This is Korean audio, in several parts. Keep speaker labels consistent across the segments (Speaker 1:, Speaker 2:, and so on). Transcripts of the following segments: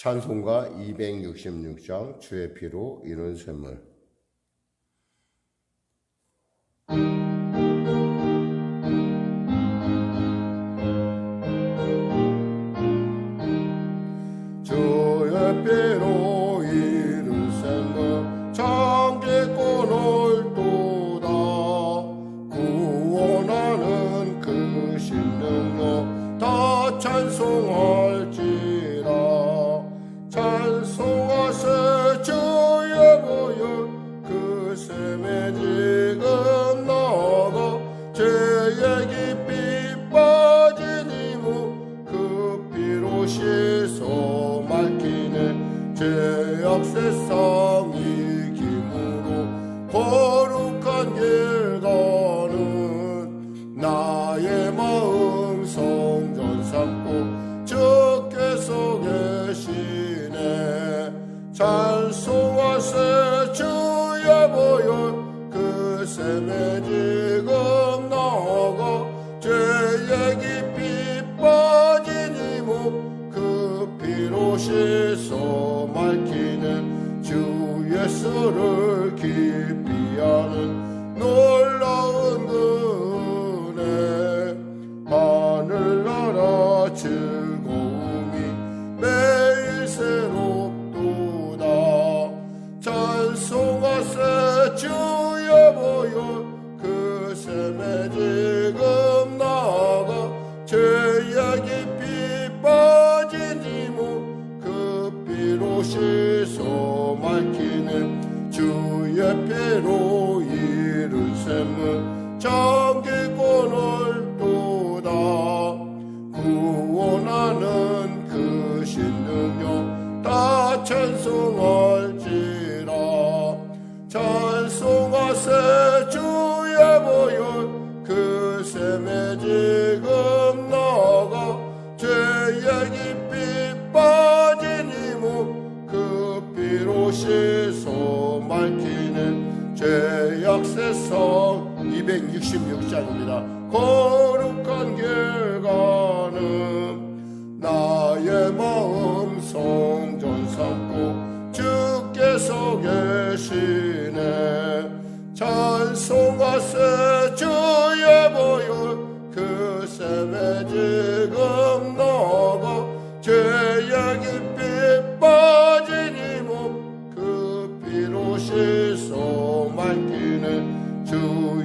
Speaker 1: 찬송가 266장 주의 피로 이룬 샘물. 주의 피로 이룬 샘물 정기꾼을 도다 구원하는 그 신능력 다 찬송할지라. 찬송하세 주의 보혈 그 샘에 지금 나가 죄의 깊이 빠진 이무 그 피로 씻어 맑히네. 죄악 세상 이김으로 거룩한 길 가는 나의 마음 성전 삼고 주께서 계시네. 찬송하세 주의 보혈 그 샘에 지금 나가 죄의 깊이 빠진 이무 그 피로 씻어 맑히는 주 예수를 깊이 아는 놀라운 은혜. 하늘나라 즐거움이 매일 새롭도다. 찬송하세 주의 보혈 그 샘에 지금 나가 죄의 깊이 빠진 이무 그 피로 씻어 맑히는 주의 피로 이룬 샘물 정기꾼을 도다 구원하는 그 신능력 다 찬송할지라. 찬송하세 주의 보혈 그 샘에 지금 나가 죄의 깊이 빠진 이무 그 피로 씻어 맑히는 죄악 세상 266장입니다. 거룩한 길 가는 나의 마음 성전 삼고 주께서 계시네. 찬송하세 주의 보혈 그 샘에 지금 나가 죄의 깊이 빠진 이무 그 피로 씻어 맑히는 주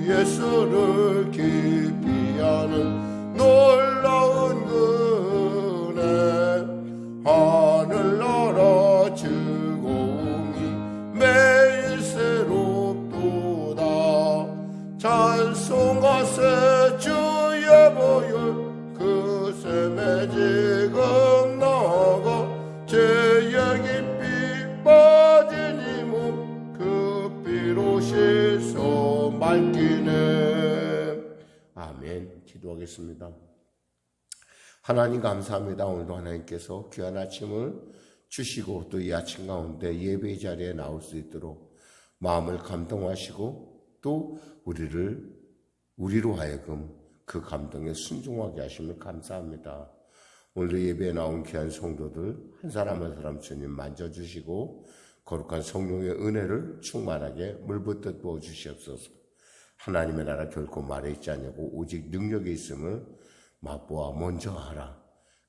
Speaker 1: 예수를 깊이 아는 놀라운 은혜. 하늘나라 즐거움이 매일 새롭도다. 찬송하세 주의 보혈 그 샘에 지금 나가 죄의 깊이 빠진 이무 그 피로 씻어 맑히네. 아멘. 기도하겠습니다. 하나님 감사합니다. 오늘도 하나님께서 귀한 아침을 주시고 또 이 아침 가운데 예배의 자리에 나올 수 있도록 마음을 감동하시고 또 우리로 하여금 그 감동에 순종하게 하심을 감사합니다. 오늘도 예배에 나온 귀한 성도들 한 사람 한 사람 주님 만져주시고 거룩한 성령의 은혜를 충만하게 물붓듯 부어주시옵소서. 하나님의 나라 결코 말에 있지 않냐고 오직 능력이 있음을 맛보아 먼저 하라.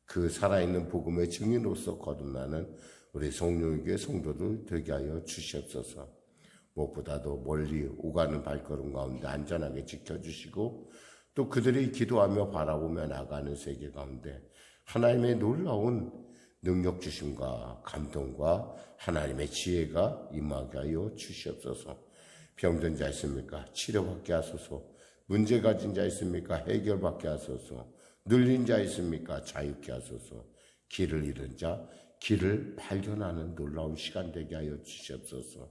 Speaker 1: 그 살아있는 복음의 증인으로서 거듭나는 우리 성령에게 성도들 되게 하여 주시옵소서. 무엇보다도 멀리 오가는 발걸음 가운데 안전하게 지켜주시고 또 그들이 기도하며 바라보며 나가는 세계 가운데 하나님의 놀라운 능력 주심과 감동과 하나님의 지혜가 임하게 하여 주시옵소서. 병든 자 있습니까? 치료받게 하소서. 문제 가진 자 있습니까? 해결받게 하소서. 눌린 자 있습니까? 자유케 하소서. 길을 잃은 자, 길을 발견하는 놀라운 시간 되게 하여 주시옵소서.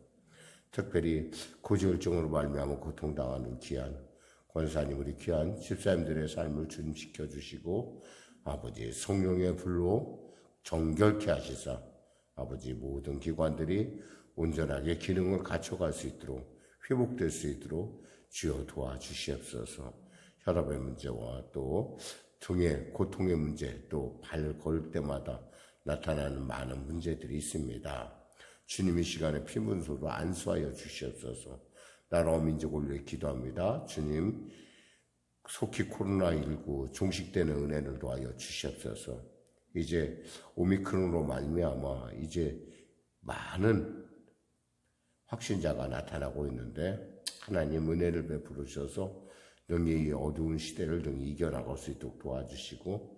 Speaker 1: 특별히 고지혈증으로 말미암아 고통당하는 귀한 권사님, 우리 귀한 집사님들의 삶을 주님 지켜주시고 아버지 성령의 불로 정결케 하시사 아버지 모든 기관들이 온전하게 기능을 갖춰갈 수 있도록 회복될 수 있도록 주여 도와주시옵소서. 혈압의 문제와 또 등의 고통의 문제, 또 발을 걸을 때마다 나타나는 많은 문제들이 있습니다. 주님이 시간에 피문소로 안수하여 주시옵소서. 나라와 민족을 위해 기도합니다. 주님, 속히 코로나19 종식되는 은혜를 도하여 주시옵소서. 이제 오미크론으로 말미암아 이제 많은 확신자가 나타나고 있는데 하나님 은혜를 베풀어 주셔서 능히 이 어두운 시대를 능히 이겨나갈 수 있도록 도와주시고,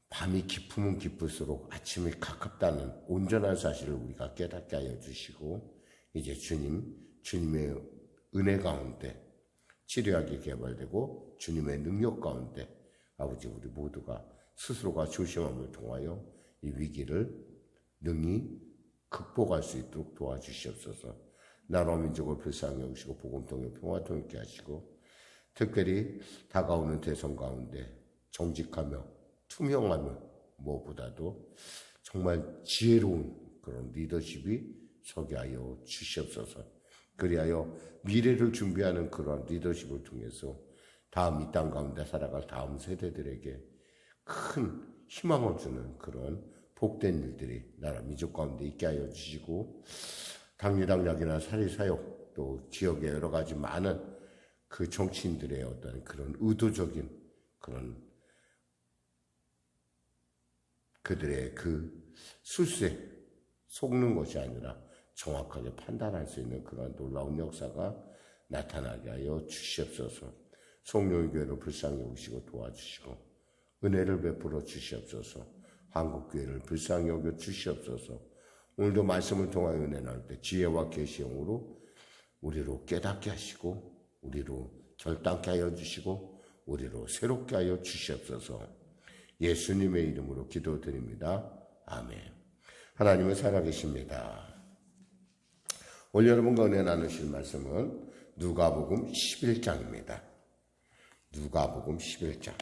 Speaker 1: 밤이 깊으면 깊을수록 아침이 가깝다는 온전한 사실을 우리가 깨닫게 하여 주시고, 이제 주님의 은혜 가운데 치료약이 개발되고 주님의 능력 가운데 아버지 우리 모두가 스스로가 조심함을 통하여 이 위기를 능히 극복할 수 있도록 도와주시옵소서. 나라와 민족을 불쌍히 여기시고 복음 통해 평화 통일케 하시고, 특별히 다가오는 대선 가운데 정직하며 투명하며 무엇보다도 정말 지혜로운 그런 리더십이 서게 하여 주시옵소서. 그리하여 미래를 준비하는 그런 리더십을 통해서 다음 이 땅 가운데 살아갈 다음 세대들에게 큰 희망을 주는 그런 복된 일들이 나라 민족 가운데 있게 하여 주시고, 당리당략이나 사리사욕 또 지역의 여러 가지 많은 그 정치인들의 어떤 그런 의도적인 그런 그들의 그 술수에 속는 것이 아니라 정확하게 판단할 수 있는 그런 놀라운 역사가 나타나게 하여 주시옵소서. 성령의 교회를 불쌍히 오시고 도와주시고 은혜를 베풀어 주시옵소서. 한국교회를 불쌍히 여겨 주시옵소서. 오늘도 말씀을 통하여 은혜 나눌 때 지혜와 계시형으로 우리로 깨닫게 하시고 우리로 결단케 하여 주시고 우리로 새롭게 하여 주시옵소서. 예수님의 이름으로 기도드립니다. 아멘. 하나님은 살아계십니다. 오늘 여러분과 은혜 나누실 말씀은 누가복음 11장입니다. 누가복음 11장.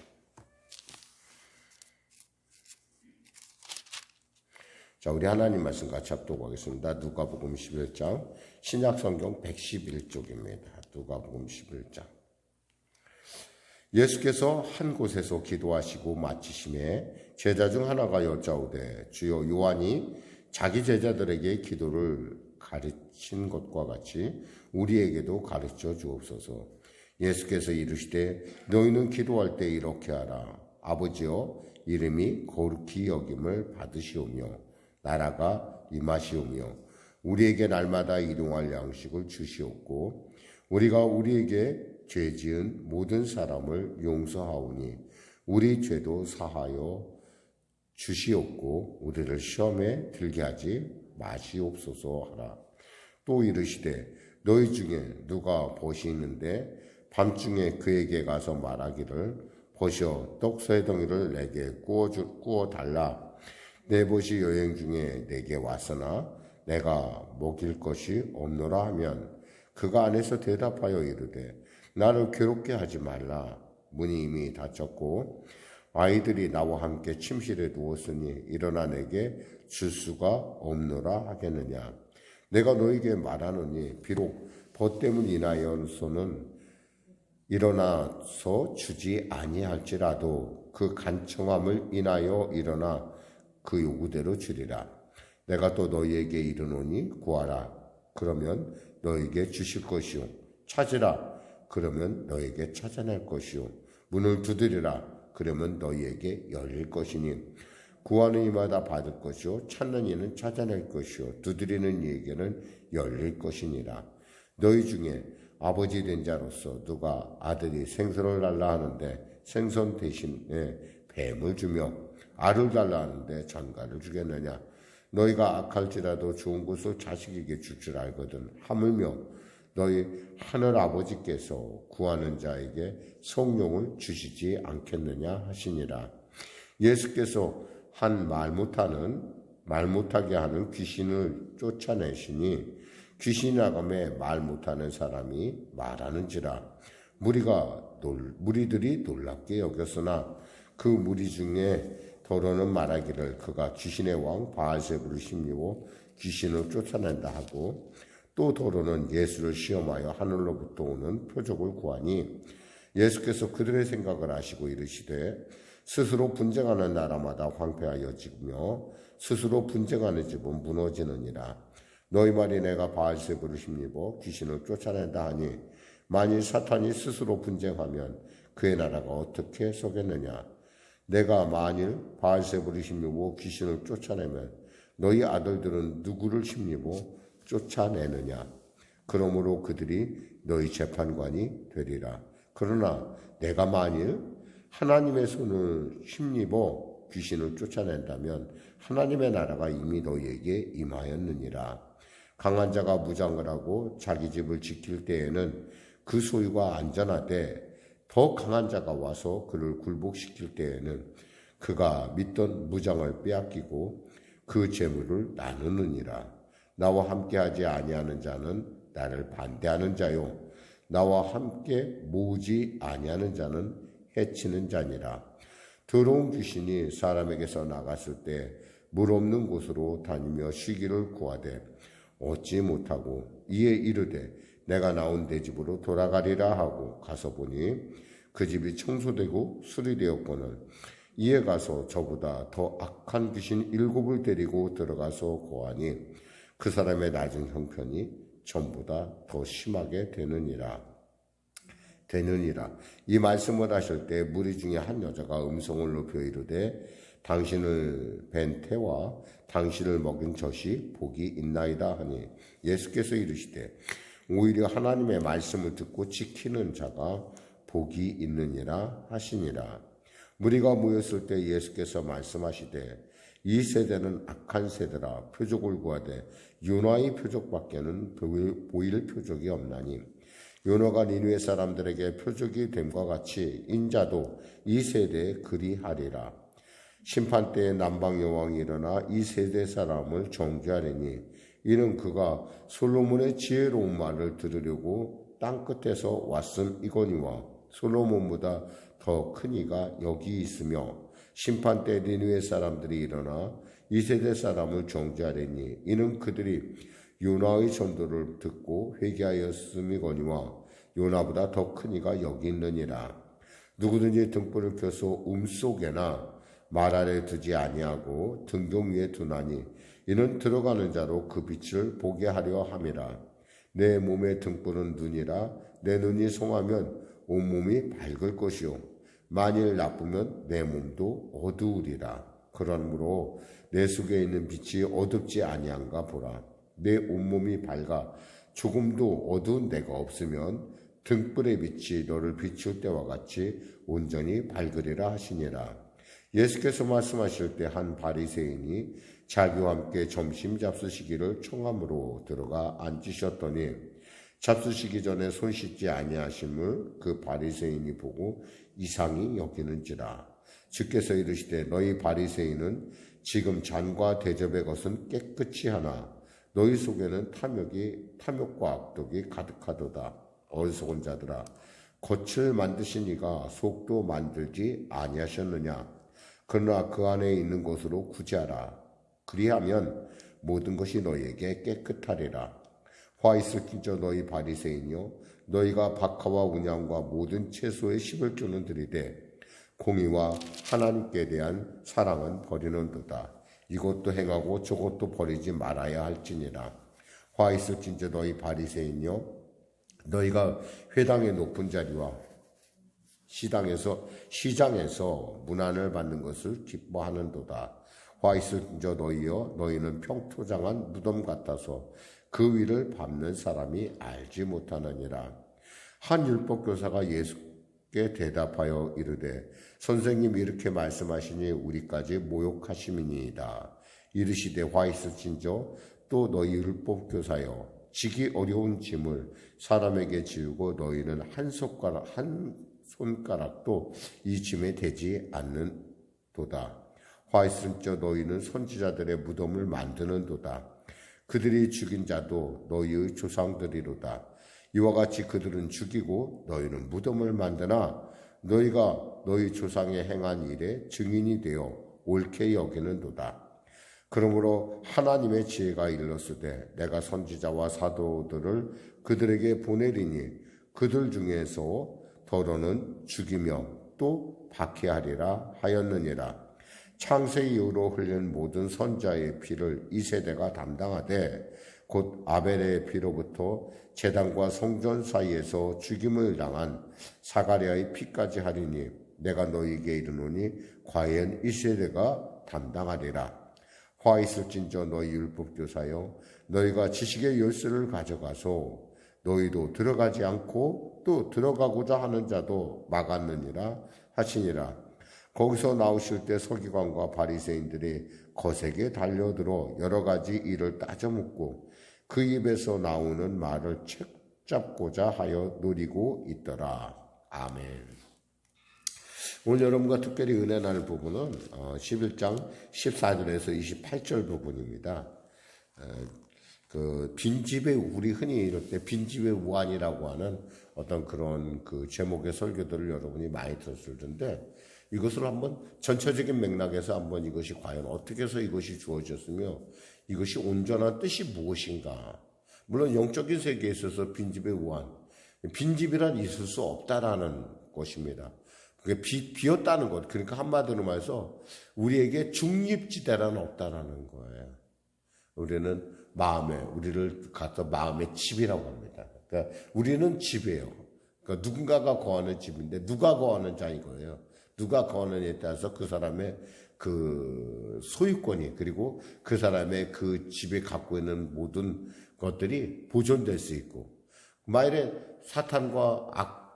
Speaker 1: 자, 우리 하나님 말씀 같이 합독하겠습니다. 누가복음 11장, 신약성경 111쪽입니다. 누가복음 11장. 예수께서 한 곳에서 기도하시고 마치심에 제자 중 하나가 여짜오되, 주여, 요한이 자기 제자들에게 기도를 가르친 것과 같이 우리에게도 가르쳐 주옵소서. 예수께서 이르시되, 너희는 기도할 때 이렇게 하라. 아버지여, 이름이 거룩히 여김을 받으시오며 나라가 임하시오며 우리에게 날마다 일용할 양식을 주시옵고 우리가 우리에게 죄 지은 모든 사람을 용서하오니 우리 죄도 사하여 주시옵고 우리를 시험에 들게 하지 마시옵소서 하라. 또 이르시되, 너희 중에 누가 벗이 있는데 밤중에 그에게 가서 말하기를, 벗어 떡 세 덩이를 내게 구워 달라. 내 벗이 여행 중에 내게 왔으나 내가 먹일 것이 없노라 하면 그가 안에서 대답하여 이르되, 나를 괴롭게 하지 말라. 문이 이미 닫혔고 아이들이 나와 함께 침실에 누웠으니 일어나 내게 줄 수가 없노라 하겠느냐. 내가 너에게 말하노니 비록 벗 때문 인하여서는 일어나서 주지 아니할지라도 그 간청함을 인하여 일어나 그 요구대로 주리라. 내가 또 너희에게 이르노니 구하라. 그러면 너희에게 주실 것이요. 찾으라. 그러면 너희에게 찾아낼 것이요. 문을 두드리라. 그러면 너희에게 열릴 것이니 구하는 이마다 받을 것이요. 찾는 이는 찾아낼 것이요. 두드리는 이에게는 열릴 것이니라. 너희 중에 아버지 된 자로서 누가 아들이 생선을 달라 하는데 생선 대신에 뱀을 주며 알을 달라 하는데 전갈을 주겠느냐. 너희가 악할지라도 좋은 것을 자식에게 줄 줄 알거든. 하물며 너희 하늘 아버지께서 구하는 자에게 성령을 주시지 않겠느냐 하시니라. 예수께서 한 말 못하게 하는 귀신을 쫓아내시니 귀신이 나감에 말 못하는 사람이 말하는지라. 무리들이 놀랍게 여겼으나 그 무리 중에 더러는 말하기를, 그가 귀신의 왕 바알세불을 힘입어 귀신을 쫓아낸다 하고, 또 더러는 예수를 시험하여 하늘로부터 오는 표적을 구하니 예수께서 그들의 생각을 아시고 이르시되, 스스로 분쟁하는 나라마다 황폐하여지며 스스로 분쟁하는 집은 무너지느니라. 너희 말이 내가 바알세불을 힘입어 귀신을 쫓아낸다 하니 만일 사탄이 스스로 분쟁하면 그의 나라가 어떻게 서겠느냐. 내가 만일 바알세불을 힘입어 귀신을 쫓아내면 너희 아들들은 누구를 힘입어 쫓아내느냐. 그러므로 그들이 너희 재판관이 되리라. 그러나 내가 만일 하나님의 손을 힘입어 귀신을 쫓아낸다면 하나님의 나라가 이미 너희에게 임하였느니라. 강한 자가 무장을 하고 자기 집을 지킬 때에는 그 소유가 안전하되 더 강한 자가 와서 그를 굴복시킬 때에는 그가 믿던 무장을 빼앗기고 그 재물을 나누느니라. 나와 함께하지 아니하는 자는 나를 반대하는 자요 나와 함께 모으지 아니하는 자는 해치는 자니라. 더러운 귀신이 사람에게서 나갔을 때 물 없는 곳으로 다니며 쉬기를 구하되 얻지 못하고 이에 이르되 내가 나온 내 집으로 돌아가리라 하고 가서 보니 그 집이 청소되고 수리되었거늘 이에 가서 저보다 더 악한 귀신 7을 데리고 들어가서 고하니 그 사람의 낮은 형편이 전보다 더 심하게 되느니라. 이 말씀을 하실 때 무리 중에 한 여자가 음성을 높여 이르되 당신을 뵌 태와 당신을 먹인 젖이 복이 있나이다 하니 예수께서 이르시되 오히려 하나님의 말씀을 듣고 지키는 자가 복이 있느니라 하시니라. 무리가 모였을 때 예수께서 말씀하시되 이 세대는 악한 세대라. 표적을 구하되 요나의 표적밖에는 보일 표적이 없나니 요나가 니느웨 사람들에게 표적이 됨과 같이 인자도 이 세대에 그리하리라. 심판 때에 남방 여왕이 일어나 이 세대 사람을 정죄하리니 이는 그가 솔로몬의 지혜로운 말을 들으려고 땅끝에서 왔음이거니와 솔로몬보다 더 큰 이가 여기 있으며 심판 때 니느웨 사람들이 일어나 이 세대 사람을 정죄하리니 이는 그들이 요나의 전도를 듣고 회개하였음이거니와 요나보다 더 큰 이가 여기 있느니라. 누구든지 등불을 켜서 속에나 말 아래 두지 아니하고 등경 위에 두나니 이는 들어가는 자로 그 빛을 보게 하려 함이라. 내 몸의 등불은 눈이라. 내 눈이 송하면 온몸이 밝을 것이요 만일 나쁘면 내 몸도 어두우리라. 그러므로 내 속에 있는 빛이 어둡지 아니한가 보라. 내 온몸이 밝아 조금도 어두운 데가 없으면 등불의 빛이 너를 비출 때와 같이 온전히 밝으리라 하시니라. 예수께서 말씀하실 때 한 바리새인이 자기와 함께 점심 잡수시기를 청함으로 들어가 앉으셨더니 잡수시기 전에 손 씻지 아니하심을 그 바리새인이 보고 이상히 여기는지라. 주께서 이르시되 너희 바리새인은 지금 잔과 대접의 것은 깨끗이 하나 너희 속에는 탐욕과 악독이 가득하도다. 어리석은 자들아, 겉을 만드신 이가 속도 만들지 아니하셨느냐. 그러나 그 안에 있는 것으로 구제하라. 그리하면 모든 것이 너희에게 깨끗하리라. 화 있을 낀저 너희 바리새인이여, 너희가 박하와 운양과 모든 채소에 11조는 들이되 공의와 하나님께 대한 사랑은 버리는도다. 이것도 행하고 저것도 버리지 말아야 할지니라. 화 있을 낀저 너희 바리새인이여, 너희가 회당의 높은 자리와 시장에서 문안을 받는 것을 기뻐하는도다. 화 있을 저 너희여, 너희는 평토장한 무덤 같아서 그 위를 밟는 사람이 알지 못하느니라. 한 율법교사가 예수께 대답하여 이르되 선생님이 이렇게 말씀하시니 우리까지 모욕하심이니이다. 이르시되 화 있을진저 또 너희 율법교사여, 지기 어려운 짐을 사람에게 지우고 너희는 한 손가락도 이 짐에 대지 않는도다. 화 있을저 너희는 선지자들의 무덤을 만드는도다. 그들이 죽인 자도 너희의 조상들이로다. 이와 같이 그들은 죽이고 너희는 무덤을 만드나 너희가 너희 조상이 행한 일에 증인이 되어 옳게 여기는도다. 그러므로 하나님의 지혜가 일렀으되 내가 선지자와 사도들을 그들에게 보내리니 그들 중에서 더러는 죽이며 또 박해하리라 하였느니라. 창세 이후로 흘린 모든 선자의 피를 이 세대가 담당하되 곧 아벨의 피로부터 제단과 성전 사이에서 죽임을 당한 사가랴의 피까지 하리니 내가 너희에게 이르노니 과연 이 세대가 담당하리라. 화 있을진저 너희 율법교사여 너희가 지식의 열쇠를 가져가서 너희도 들어가지 않고 또 들어가고자 하는 자도 막았느니라 하시니라. 거기서 나오실 때 서기관과 바리새인들이 거세게 달려들어 여러 가지 일을 따져묻고 그 입에서 나오는 말을 책잡고자 하여 노리고 있더라. 아멘. 오늘 여러분과 특별히 은혜 나눌 부분은 11장 14절에서 28절 부분입니다. 그 빈집의, 우리 흔히 이럴 때 빈집의 우환이라고 하는 어떤 그런 그 제목의 설교들을 여러분이 많이 들었을 텐데, 이것을 한번 전체적인 맥락에서 한번 이것이 과연 어떻게 해서 이것이 주어졌으며 이것이 온전한 뜻이 무엇인가. 물론 영적인 세계에 있어서 빈집의 우환, 빈집이란 있을 수 없다라는 것입니다. 그게 비었다는 것. 그러니까 한마디로 말해서 우리에게 중립지대란 없다라는 거예요. 우리는 우리를 갖다 마음의 집이라고 합니다. 그러니까 우리는 집이에요. 그러니까 누군가가 거하는 집인데 누가 거하는 자인 거예요. 누가 거하느냐에 따라서 그 사람의 그 소유권이, 그리고 그 사람의 그 집에 갖고 있는 모든 것들이 보존될 수 있고, 만일에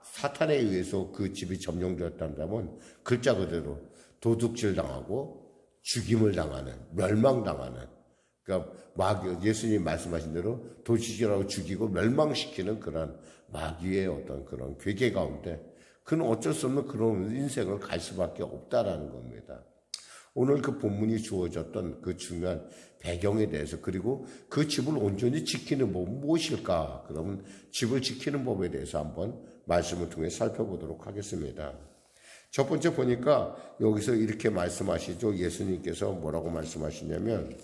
Speaker 1: 사탄에 의해서 그 집이 점령되었다면 글자 그대로 도둑질 당하고 죽임을 당하는, 멸망당하는, 그러니까 예수님이 말씀하신 대로 도둑질하고 죽이고 멸망시키는 그런 마귀의 어떤 그런 괴계 가운데 그는 어쩔 수 없는 그런 인생을 갈 수밖에 없다라는 겁니다. 오늘 그 본문이 주어졌던 그 중요한 배경에 대해서, 그리고 그 집을 온전히 지키는 법은 무엇일까? 그러면 집을 지키는 법에 대해서 한번 말씀을 통해 살펴보도록 하겠습니다. 첫 번째 보니까 여기서 이렇게 말씀하시죠. 예수님께서 뭐라고 말씀하시냐면,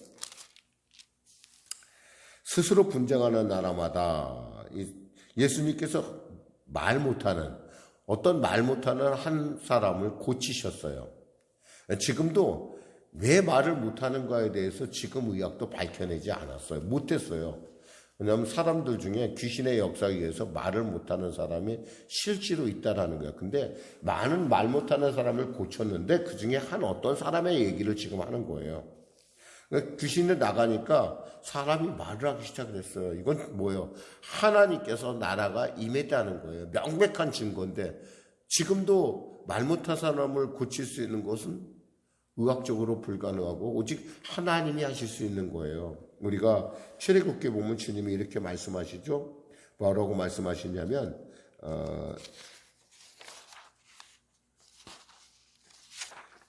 Speaker 1: 스스로 분쟁하는 나라마다 예수님께서 어떤 말 못하는 한 사람을 고치셨어요. 지금도 왜 말을 못하는가에 대해서 지금 의학도 밝혀내지 않았어요. 못했어요. 왜냐하면 사람들 중에 귀신의 역사에 의해서 말을 못하는 사람이 실제로 있다라는 거예요. 근데 많은 말 못하는 사람을 고쳤는데 그 중에 한 어떤 사람의 얘기를 지금 하는 거예요. 귀신이 나가니까 사람이 말을 하기 시작했어요. 이건 뭐예요? 하나님께서 나라가 임했다는 거예요. 명백한 증거인데 지금도 말 못한 사람을 고칠 수 있는 것은 의학적으로 불가능하고 오직 하나님이 하실 수 있는 거예요. 우리가 출애굽기에 보면 주님이 이렇게 말씀하시죠. 뭐라고 말씀하시냐면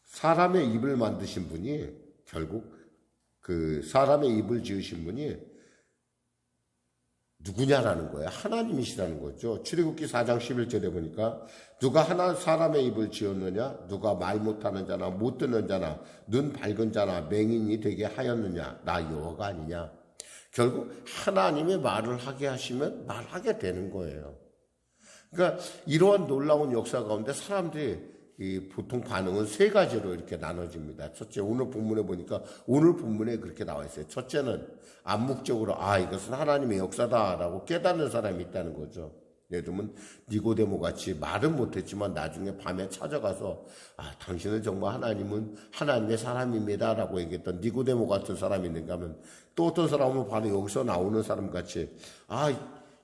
Speaker 1: 사람의 입을 만드신 분이, 결국 그 사람의 입을 지으신 분이 누구냐라는 거예요. 하나님이시라는 거죠. 출애굽기 4장 11절에 보니까 누가 사람의 입을 지었느냐, 누가 말 못하는 자나 못 듣는 자나 눈 밝은 자나 맹인이 되게 하였느냐, 나 여호와가 아니냐. 결국 하나님의 말을 하게 하시면 말하게 되는 거예요. 그러니까 이러한 놀라운 역사 가운데 사람들이 보통 반응은 세 가지로 이렇게 나눠집니다. 첫째, 오늘 본문에 보니까 오늘 본문에 그렇게 나와 있어요. 첫째는 암묵적으로 이것은 하나님의 역사다라고 깨닫는 사람이 있다는 거죠. 예를 들면 니고데모 같이 말은 못했지만 나중에 밤에 찾아가서 당신은 정말 하나님은 하나님의 사람입니다라고 얘기했던 니고데모 같은 사람이 있는가 하면, 또 어떤 사람은 바로 여기서 나오는 사람 같이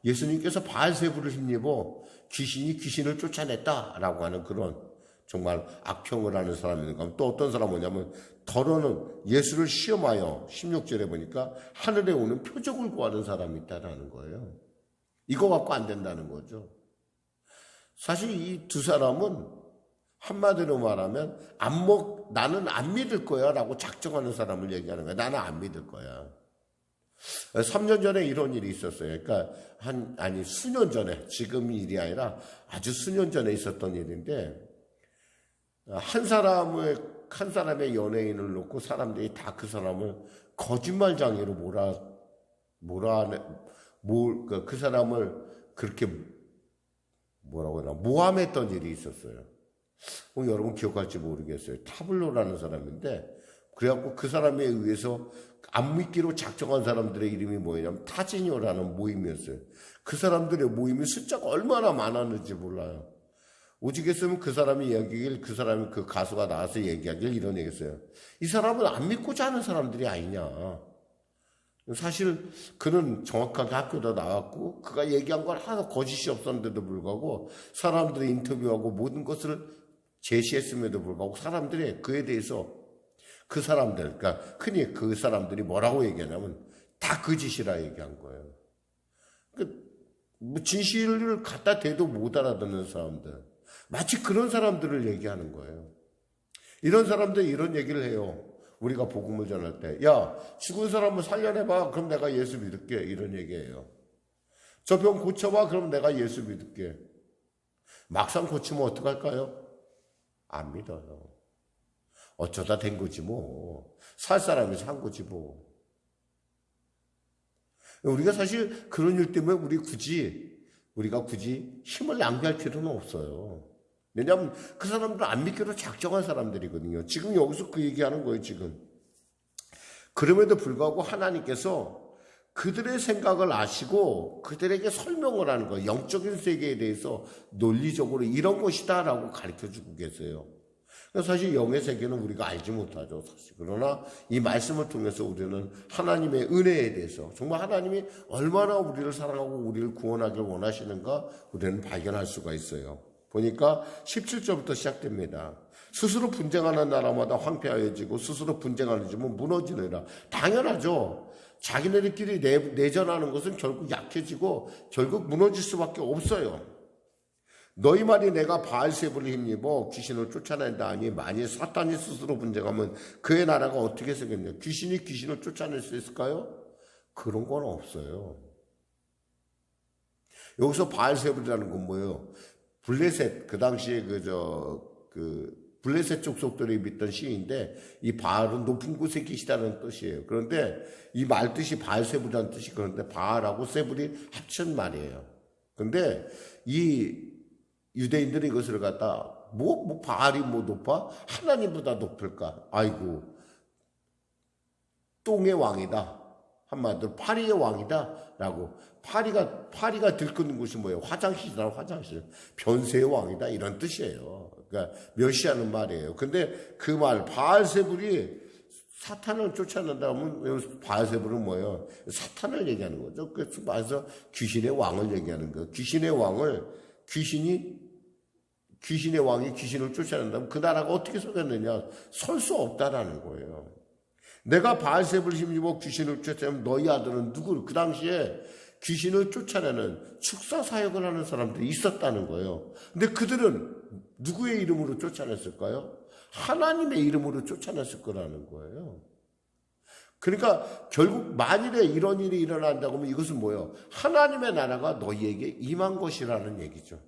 Speaker 1: 예수님께서 바알세불을 힘입어 귀신이 귀신을 쫓아냈다라고 하는 그런 정말 악평을 하는 사람이 있는가 하면, 또 어떤 사람은 뭐냐면 더러는 예수를 시험하여 16절에 보니까 하늘에 오는 표적을 구하는 사람이 있다라는 거예요. 이거 갖고 안 된다는 거죠. 사실 이 두 사람은 한마디로 말하면 나는 안 믿을 거야 라고 작정하는 사람을 얘기하는 거야. 나는 안 믿을 거야. 3년 전에 이런 일이 있었어요. 그러니까 수년 전에, 지금 일이 아니라 아주 수년 전에 있었던 일인데, 한 사람의 연예인을 놓고 사람들이 다 그 사람을 거짓말장애로 그 사람을 그렇게 모함했던 일이 있었어요. 여러분 기억할지 모르겠어요. 타블로라는 사람인데, 그래갖고 그 사람에 의해서 안 믿기로 작정한 사람들의 이름이 뭐냐면 타지뇨라는 모임이었어요. 그 사람들의 모임이 숫자가 얼마나 많았는지 몰라요. 오직했으면 그 사람이 이야기길, 그 사람이 그 가수가 나와서 얘기하길 이런 얘기했어요. 이 사람은 안 믿고자 하는 사람들이 아니냐. 사실 그는 정확하게 학교도 나왔고 그가 얘기한 건 하나도 거짓이 없었는데도 불구하고 사람들이 인터뷰하고 모든 것을 제시했음에도 불구하고 사람들이 그에 대해서 그 사람들, 그러니까 흔히 그 사람들이 뭐라고 얘기하냐면 다 거짓이라 얘기한 거예요. 뭐 진실을 갖다 대도 못 알아듣는 사람들, 마치 그런 사람들을 얘기하는 거예요. 이런 사람들이 이런 얘기를 해요. 우리가 복음을 전할 때, 야, 죽은 사람을 살려내봐. 그럼 내가 예수 믿을게. 이런 얘기예요. 저 병 고쳐봐. 그럼 내가 예수 믿을게. 막상 고치면 어떡할까요? 안 믿어요. 어쩌다 된 거지 뭐. 살 사람이 산 거지 뭐. 우리가 사실 그런 일 때문에 우리가 굳이 힘을 낭비할 필요는 없어요. 왜냐하면 그 사람들은 안 믿기로 작정한 사람들이거든요. 지금 여기서 그 얘기하는 거예요, 지금. 그럼에도 불구하고 하나님께서 그들의 생각을 아시고 그들에게 설명을 하는 거예요. 영적인 세계에 대해서 논리적으로 이런 것이다라고 가르쳐주고 계세요. 사실 영의 세계는 우리가 알지 못하죠, 사실. 그러나 이 말씀을 통해서 우리는 하나님의 은혜에 대해서 정말 하나님이 얼마나 우리를 사랑하고 우리를 구원하길 원하시는가 우리는 발견할 수가 있어요. 보니까 17절부터 시작됩니다. 스스로 분쟁하는 나라마다 황폐하여지고 스스로 분쟁하는 집은 무너지느라. 당연하죠. 자기네들끼리 내전하는 것은 결국 약해지고 결국 무너질 수밖에 없어요. 너희 말이 내가 바알세불을 힘입어 귀신을 쫓아낸다 하니 만일 사탄이 스스로 분쟁하면 그의 나라가 어떻게 되겠냐. 귀신이 귀신을 쫓아낼 수 있을까요? 그런 건 없어요. 여기서 바알세불이라는 건 뭐예요? 블레셋, 그 당시에 블레셋 족속들이 믿던 신인데 이 바알은 높은 곳에 계시다는 뜻이에요. 그런데 이 말 뜻이 바알세불이라는 뜻이 그런데 바알하고 세불이 합친 말이에요. 그런데 이 유대인들이 이것을 갖다 바알이 높아? 하나님보다 높을까? 아이고, 똥의 왕이다. 한마디로 파리의 왕이다. 라고. 파리가 들끓는 곳이 뭐예요? 화장실이다, 화장실. 변세의 왕이다. 이런 뜻이에요. 그러니까 멸시하는 말이에요. 근데 그 말, 바알세불이 사탄을 쫓아낸다 하면 바알세불은 뭐예요? 사탄을 얘기하는 거죠. 그래서 귀신의 왕을 얘기하는 거예요. 귀신의 왕이 귀신을 쫓아낸다면 그 나라가 어떻게 서겠느냐? 설 수 없다라는 거예요. 내가 바알세불을 힘입어 귀신을 쫓아내면 너희 아들은 누구? 그 당시에 귀신을 쫓아내는 축사 사역을 하는 사람들이 있었다는 거예요. 근데 그들은 누구의 이름으로 쫓아냈을까요? 하나님의 이름으로 쫓아냈을 거라는 거예요. 그러니까 결국 만일에 이런 일이 일어난다고 하면 이것은 뭐예요? 하나님의 나라가 너희에게 임한 것이라는 얘기죠.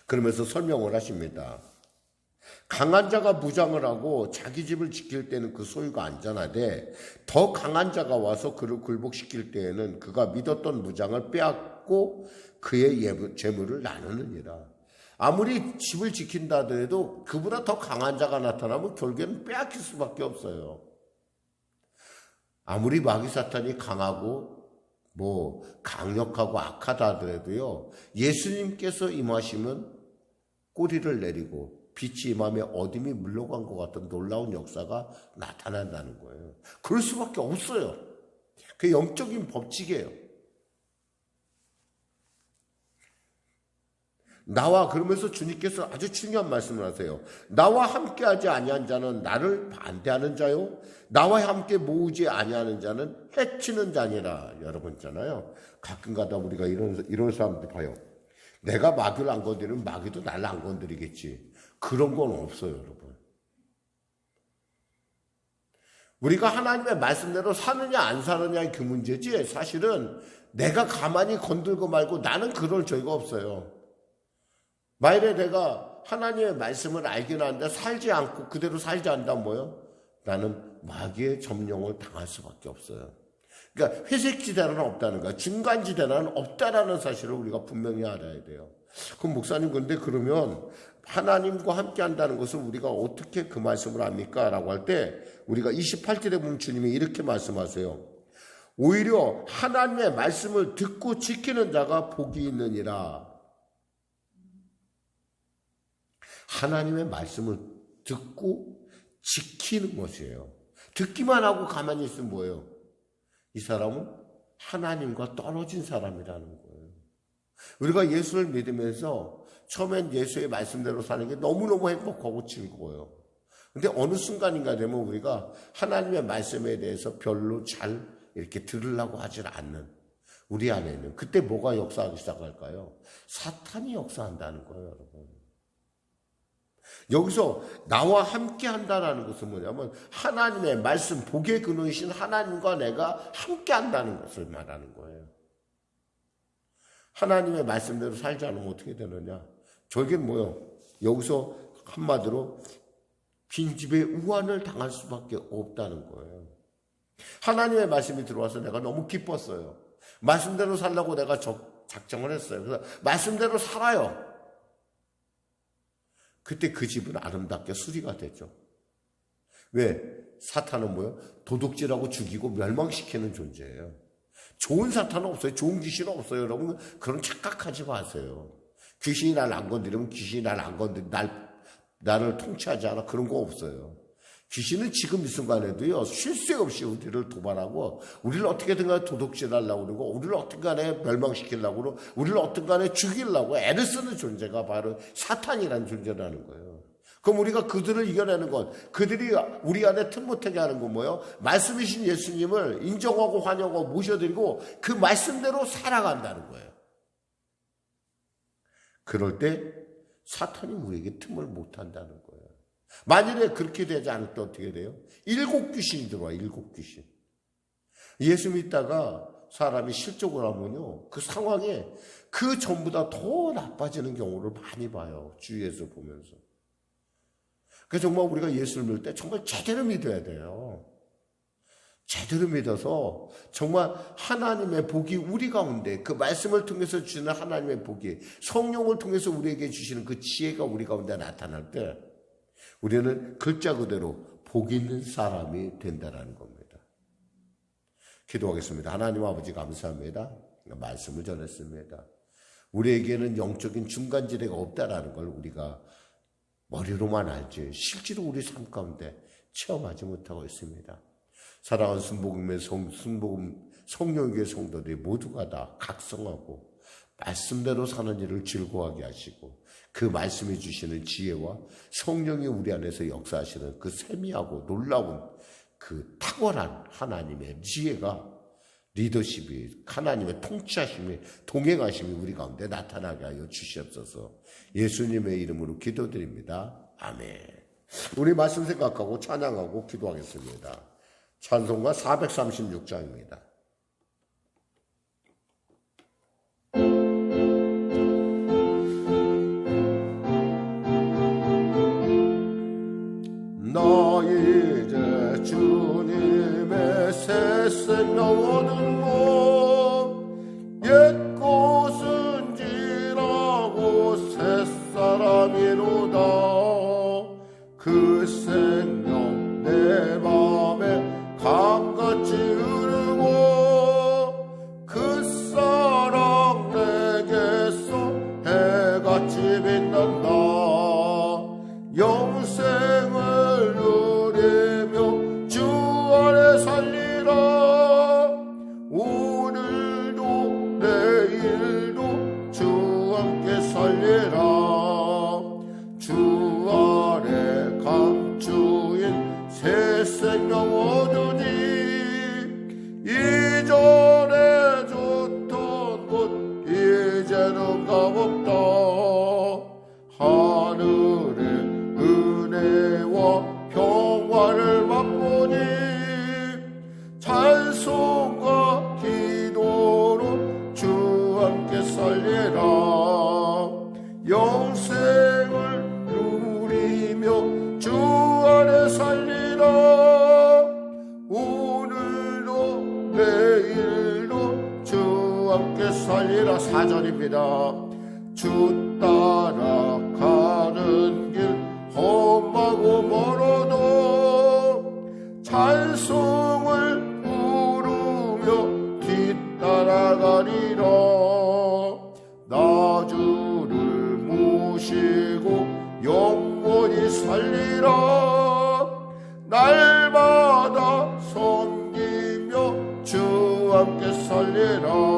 Speaker 1: 그러면서 설명을 하십니다. 강한 자가 무장을 하고 자기 집을 지킬 때는 그 소유가 안전하되 더 강한 자가 와서 그를 굴복시킬 때에는 그가 믿었던 무장을 빼앗고 그의 재물을 나누느니라. 아무리 집을 지킨다 하더라도 그보다 더 강한 자가 나타나면 결국에는 빼앗길 수밖에 없어요. 아무리 마귀 사탄이 강하고 강력하고 악하다 하더라도요, 예수님께서 임하시면 꼬리를 내리고 빛이 임하며 어둠이 물러간 것 같은 놀라운 역사가 나타난다는 거예요. 그럴 수밖에 없어요. 그게 영적인 법칙이에요. 그러면서 주님께서 아주 중요한 말씀을 하세요. 나와 함께하지 아니한 자는 나를 반대하는 자요, 나와 함께 모으지 아니하는 자는 해치는 자니라. 여러분 있잖아요. 가끔가다 우리가 이런 사람들 봐요. 내가 마귀를 안 건드리면 마귀도 나를 안 건드리겠지. 그런 건 없어요, 여러분. 우리가 하나님의 말씀대로 사느냐 안 사느냐의 그 문제지, 사실은 내가 가만히 건들고 말고 나는 그럴 죄가 없어요. 만일에 내가 하나님의 말씀을 알긴 하는데 살지 않고 그대로 살지 않는다면 뭐예요? 나는 마귀의 점령을 당할 수밖에 없어요. 그러니까 회색지대는 없다는 거야. 중간지대는 없다라는 사실을 우리가 분명히 알아야 돼요. 그럼 목사님, 근데 그러면 하나님과 함께 한다는 것을 우리가 어떻게 그 말씀을 합니까? 라고 할 때 우리가 28절에 보면 주님이 이렇게 말씀하세요. 오히려 하나님의 말씀을 듣고 지키는 자가 복이 있느니라. 하나님의 말씀을 듣고 지키는 것이에요. 듣기만 하고 가만히 있으면 뭐예요? 이 사람은 하나님과 떨어진 사람이라는 거예요. 우리가 예수를 믿으면서 처음엔 예수의 말씀대로 사는 게 너무너무 행복하고 즐거워요. 근데 어느 순간인가 되면 우리가 하나님의 말씀에 대해서 별로 잘 이렇게 들으려고 하질 않는 우리 안에는 그때 뭐가 역사하기 시작할까요? 사탄이 역사한다는 거예요, 여러분. 여기서 나와 함께 한다는 것은 뭐냐면 하나님의 말씀, 복의 근원이신 하나님과 내가 함께 한다는 것을 말하는 거예요. 하나님의 말씀대로 살지 않으면 어떻게 되느냐? 저에겐 뭐요? 여기서 한마디로 빈집에 우환을 당할 수밖에 없다는 거예요. 하나님의 말씀이 들어와서 내가 너무 기뻤어요. 말씀대로 살려고 내가 작정을 했어요. 그래서 말씀대로 살아요. 그때 그 집은 아름답게 수리가 되죠. 왜? 사탄은 뭐예요? 도둑질하고 죽이고 멸망시키는 존재예요. 좋은 사탄은 없어요. 좋은 귀신은 없어요. 여러분 그런 착각하지 마세요. 귀신이 날 안 건드리면 귀신이 날 안 건드리면 나를 통치하지 않아. 그런 거 없어요. 귀신은 지금 이 순간에도요, 쉴 새 없이 우리를 도발하고, 우리를 어떻게든 간에 도둑질하려고 그러고, 우리를 어떻게 간에 멸망시키려고 그러고, 우리를 어떻게 간에 죽이려고 애를 쓰는 존재가 바로 사탄이라는 존재라는 거예요. 그럼 우리가 그들을 이겨내는 것, 그들이 우리 안에 틈못하게 하는 건 뭐예요? 말씀이신 예수님을 인정하고 환영하고 모셔드리고, 그 말씀대로 살아간다는 거예요. 그럴 때 사탄이 우리에게 틈을 못한다는 거예요. 만일에 그렇게 되지 않을 때 어떻게 돼요? 7 귀신이 들어와, 7 귀신. 예수 믿다가 사람이 실족을 하면요, 그 상황에 그 전보다 더 나빠지는 경우를 많이 봐요. 주위에서 보면서. 그래서 정말 우리가 예수를 믿을 때 정말 제대로 믿어야 돼요. 제대로 믿어서 정말 하나님의 복이 우리 가운데, 그 말씀을 통해서 주시는 하나님의 복이, 성령을 통해서 우리에게 주시는 그 지혜가 우리 가운데 나타날 때 우리는 글자 그대로 복 있는 사람이 된다는 겁니다. 기도하겠습니다. 하나님 아버지 감사합니다. 말씀을 전했습니다. 우리에게는 영적인 중간지대가 없다라는 걸 우리가 머리로만 알지 실제로 우리 삶 가운데 체험하지 못하고 있습니다. 사랑하는 순복음의 성령교회 성도들이 모두가 다 각성하고 말씀대로 사는 일을 즐거워하게 하시고, 그 말씀이 주시는 지혜와 성령이 우리 안에서 역사하시는 그 세미하고 놀라운 그 탁월한 하나님의 지혜가, 리더십이, 하나님의 통치하심이, 동행하심이 우리 가운데 나타나게 하여 주시옵소서. 예수님의 이름으로 기도드립니다. 아멘. 우리 말씀 생각하고 찬양하고 기도하겠습니다. 찬송가 436장입니다. 나 이제 주님의 새 생명 얻은 몸, 옛 것은 지나고 새 사람이로다. 그 생명 내 맘에 감같이 흐르고, 그 사랑 내게서 해같이 빛난다. 영생을 누리며 주 안에 살리라. 오늘도 내일도 주 함께 살리라. 주 안에 감추인 새 생명 얻으니, 이전에 좋던 곳 이제는 값없다. 하늘의 은혜와 평화를 맛보니, 찬송과 기도로 주 함께 살리라. 영생을 누리며 주 안에 살리라. 오늘도 내일 살리라. 4절입니다. 주 따라 가는 길 험하고 멀어도 찬송을 부르며 뒤따라가리라. 나 주를 모시고 영원히 살리라. 날마다 섬기며 주 함께 살리라.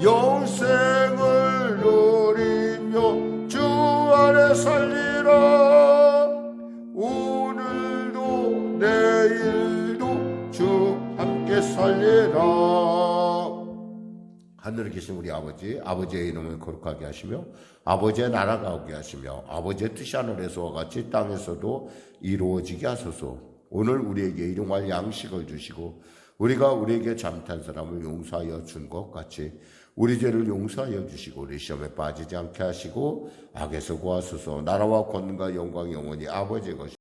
Speaker 1: 영생을 누리며 주 안에 살리라. 오늘도 내일도 주 함께 살리라. 하늘에 계신 우리 아버지, 아버지의 이름을 거룩하게 하시며 아버지의 나라가 오게 하시며 아버지의 뜻이 하늘에서와 같이 땅에서도 이루어지게 하소서. 오늘 우리에게 일용할 양식을 주시고 우리가 우리에게 잘못한 사람을 용서하여 준 것 같이 우리 죄를 용서하여 주시고 우리 시험에 빠지지 않게 하시고 악에서 구하소서. 나라와 권능과 영광이 영원히 아버지의 것이